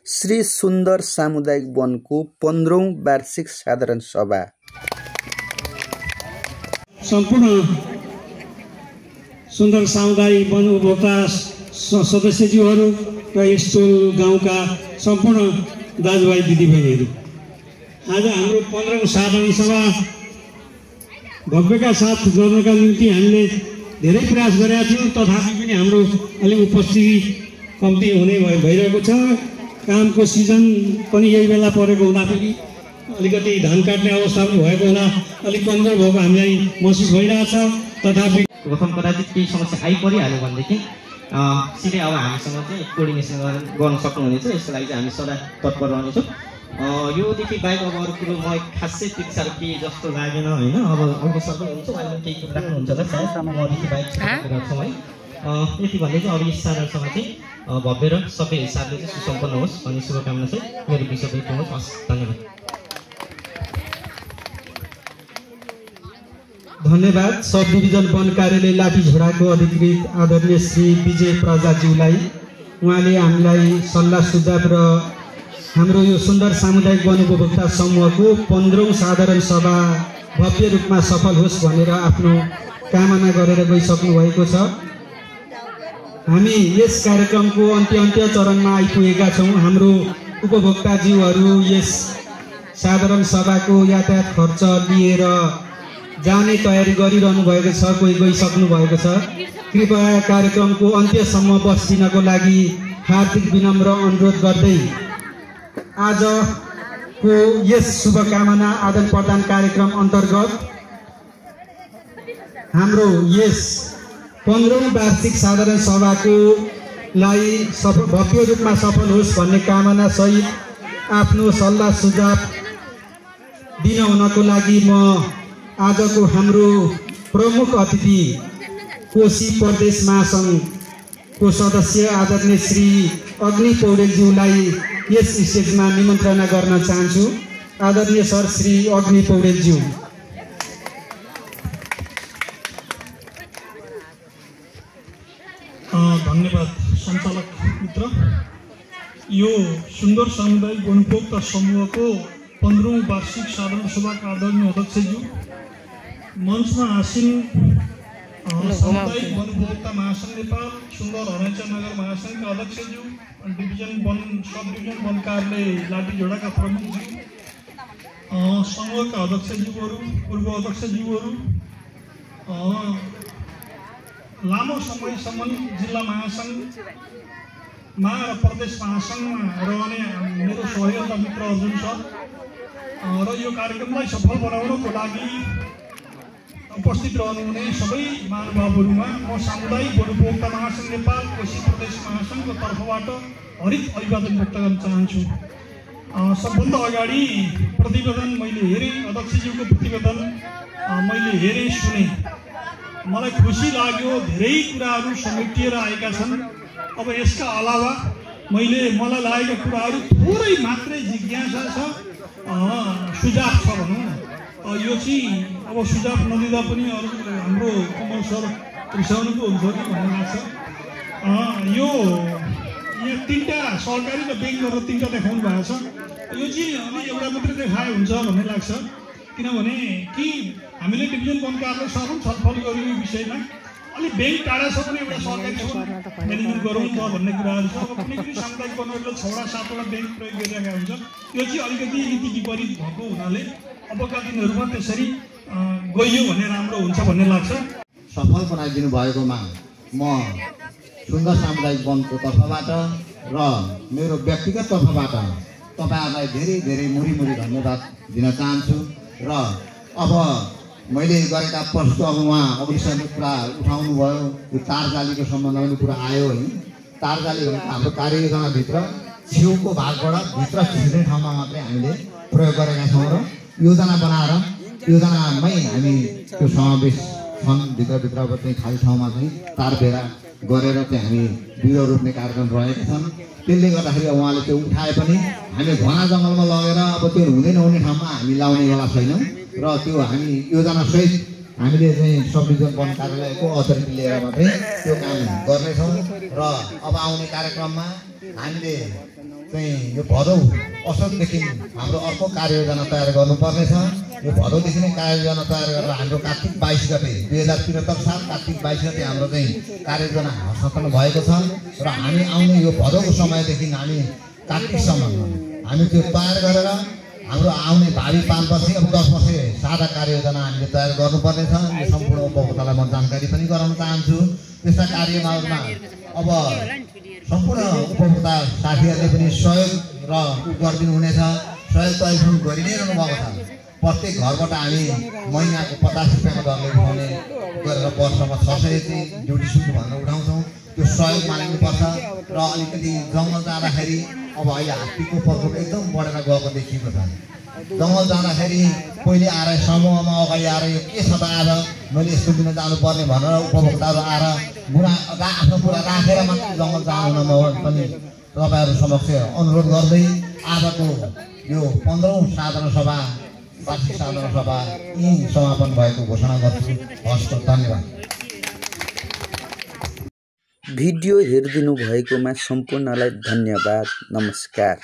श्री सुन्दर सामुदायिक वनको 15औं वार्षिक साधारण सभा। सम्पूर्ण सुन्दर सामुदायिक वन उपभोक्ता सदस्यज्यूहरू र यस गाउँका सम्पूर्ण दाजुभाइ दिदीबहिनीहरू, आज हाम्रो 15औं साधारण सभा भव्यका साथ गर्नका निम्ति हामीले धेरै प्रयास गरेका थियौँ, तथापि पनि हाम्रो अलिक उपस्थिति कम्ती हुने भइरहेको छ। कामको सिजन पनि यही बेला परेको हुँदाखेरि अलिकति धान काट्ने अवस्था पनि भएको हुँदा अलिक कमजोर भएको हामीलाई महसुस भइरहेछ। तथापि प्रथम कदाचित केही समस्या आइपरिहाल्यो भनेदेखि सिधै अब हामीसँग चाहिँ कोर्डिनेसन गर्न सक्नुहुनेछ। यसको लागि चाहिँ हामी सदा तत्पर रहनेछौँ। योदेखि बाहेक अब अरू कुरो मलाई खासै त्यति साह्रो केही जस्तो लागेन होइन। अब अर्को सबै हुन्छ, अहिले केही कुरो राख्नुहुन्छ होला सायद मदेखि बाहेक गर्छौँ है। यति भन्दै चाहिँ अब यस साधारण सभा चाहिँ भव्य र सबै हिसाबले चाहिँ सुसम्पन्न होस् भन्ने शुभकामना चाहिँ मेरो विषयवस्तु होस्। हस्, धन्यवाद। धन्यवाद। सब डिभिजन वन कार्यालय लाठीझोडाको अधिकृत आदरणीय श्री विजय प्रजाज्यूलाई, उहाँले हामीलाई सल्लाह सुझाव र हाम्रो यो सुन्दर सामुदायिक वन उपभोक्ता समूहको 15औं साधारण सभा भव्य रूपमा सफल होस् भनेर आफ्नो कामना गरेर गइसक्नु भएको छ। हामी यस कार्यक्रमको अन्त्य चरणमा आइपुगेका छौँ। हाम्रो उपभोक्ताज्यूहरू यस साधारण सभाको यातायात खर्च लिएर जाने तयारी गरिरहनु भएको छ, कोही गइसक्नु भएको छ। कृपया कार्यक्रमको अन्त्यसम्म बस्दिनको लागि हार्दिक विनम्र अनुरोध गर्दै आजको यस शुभकामना आदान प्रदान कार्यक्रम अन्तर्गत हाम्रो यस 15औं वार्षिक साधारण सभाको लागि भव्य रूपमा सफल होस् भन्ने कामना सहित आफ्नो सल्लाह सुझाव दिन हुनको लागि म आजको हाम्रो प्रमुख अतिथि कोशी प्रदेश महासङ्घको सदस्य आदरणीय श्री अग्नि पौडेलज्यूलाई यस स्टेजमा निमन्त्रणा गर्न चाहन्छु। आदरणीय सर श्री अग्नि पौडेलज्यू। धन्यवाद सञ्चालक मित्र। यो सुन्दर सामुदायिक वन उपभोक्ता समूहको 15औं वार्षिक साधारण सभाका आदरणीय अध्यक्षज्यू, मञ्चमा आसीन सामुदायिक वन उपभोक्ता महासङ्घ नेपाल, सुन्दर हराइचा नगर महासङ्घका अध्यक्षज्यू, डिभिजन वन सब डिभिजन वन कार्यालय लाठीझोडाका प्रमुखज्यू, समूहका अध्यक्षज्यूहरू, पूर्व अध्यक्षज्यूहरू, लामो समयसम्म जिल्ला महासङ्घमा र प्रदेश महासङ्घमा रहने मेरो सहयोगका मित्र अर्जुन सर र यो कार्यक्रमलाई सफल बनाउनको लागि उपस्थित रहनुहुने सबै महानुभावहरूमा म सामुदायिक वन उपभोक्ता महासङ्घ नेपाल कोशी प्रदेश महासङ्घको तर्फबाट हरित अभिवादन व्यक्त गर्न चाहन्छु। सबभन्दा अगाडि प्रतिवेदन मैले हेरेँ, अध्यक्षज्यूको प्रतिवेदन मैले हेरेँ, सुने, मलाई खुसी लाग्यो। धेरै कुराहरू समेटिएर आएका छन्। अब यसका अलावा मलाई लागेका कुराहरू थोरै मात्रै जिज्ञासा छ, सुझाव छ भनौँ न। यो चाहिँ अब सुझाव नदिँदा पनि अरू हाम्रो कमल सर रिसाउनुको हुन्छ कि भन्ने लाग्छ। यो यहाँ 3टा सरकारी र ब्याङ्कहरू 3टा देखाउनु भएको छ। यो चाहिँ अलि एउटा मात्रै देखाए हुन्छ भन्ने लाग्छ, किनभने कि हामीले डिभिजन वन कार्यालयसँग पनि छलफल गर्यो यो विषयमा। अलिक ब्याङ्क टाढा छ भने एउटा सरकारी म्यानेजमेन्ट गरौँ न भन्ने कुराहरू छ। अब कुनै पनि सामुदायिक वनहरूले 6वटा 7वटा ब्याङ्क प्रयोग गरिरहेका हुन्छ। यो चाहिँ अलिकति नीति विपरीत भएको हुनाले अबका दिनहरूमा त्यसरी गइयो भने राम्रो हुन्छ भन्ने लाग्छ। सफल बनाइदिनु भएकोमा म सुन्दर सामुदायिक वनको तर्फबाट र मेरो व्यक्तिगत तर्फबाट तपाईँहरूलाई धेरै धेरै मुरी धन्यवाद दिन चाहन्छु। र अब मैले गरेका प्रश्न अब उहाँ अग्निशमन कुरा उठाउनु भयो, यो तारजालीको सम्बन्धमा पनि कुरा आयो होइन। तारजाली भनेको हाम्रो कार्ययोजनाभित्र छेउको भागबाट भित्र छिर्ने ठाउँमा मात्रै हामीले प्रयोग गरेका छौँ र योजना बनाएर योजनामै हामी त्यो समावेश छन्। भित्रभित्रबाट चाहिँ खाली ठाउँमा चाहिँ तार बेरा गरेर चाहिँ हामी बिरुवा रोप्ने कार्यक्रम रहेका छन्। त्यसले गर्दाखेरि उहाँले त्यो उठाए पनि हामी घना जङ्गलमा लगेर अब त्यो हुँदै नहुने ठाउँमा हामी लाउनेवाला छैनौँ र त्यो हामी योजनासहित हामीले चाहिँ सब डिभिजन वन कार्यालयको अथोरिटी लिएर मात्रै त्यो काम गर्नेछौँ। र अब आउने कार्यक्रममा हामीले चाहिँ यो भदौ असोजदेखि हाम्रो अर्को कार्ययोजना तयार गर्नुपर्नेछ। यो भदौदेखि नै कार्ययोजना तयार गरेर हाम्रो कार्तिक 22 गते 2073 साल कार्तिक 22 गते हाम्रो चाहिँ कार्ययोजना हस्तान्तरण भएको छ र हामी आउने यो भदौको समयदेखि हामी कार्तिकसम्म हामी त्यो तयार गरेर हाम्रो आउने भावी 5 वर्ष अब 10 वर्ष सादा कार्ययोजना हामीले तयार गर्नुपर्नेछ। यो सम्पूर्ण उपभोक्तालाई म जानकारी पनि गराउन चाहन्छु। त्यस्ता कार्ययोजनामा अब सम्पूर्ण उपभोक्ता साथीहरूले पनि सहयोग र गरिदिनु हुनेछ। सहयोग त अहिलेसम्म गरि नै रहनु भएको छ। प्रत्येक घरबाट हामी महिनाको 50 रुपियाँको दरले उठाउने गरेर वर्षमा 600 चाहिँ ड्युटी सुरु भनेर उठाउँछौँ। त्यो सहयोग मानिनुपर्छ र अलिकति जङ्गल जाँदाखेरि अब अहिले हात्तीको प्रकोप एकदम बढेर गएको देखिएको छ। जङ्गल जाँदाखेरि पहिले आएर समूहमा अगाडि आएर यो के छ त आज मैले यस्तो दिन जानुपर्ने भनेर उपभोक्ताहरू आएर आफ्नो कुरा राखेर मात्रै जङ्गल जानु म पनि तपाईँहरू समक्ष अनुरोध गर्दै आजको यो 15औं साधारण सभा वार्षिक साधारण सभा यी समापन भएको घोषणा गर्छु। हस्त धन्यवाद। भिडियो हेरिदिनु भएकोमा सम्पूर्णलाई धन्यवाद। नमस्कार।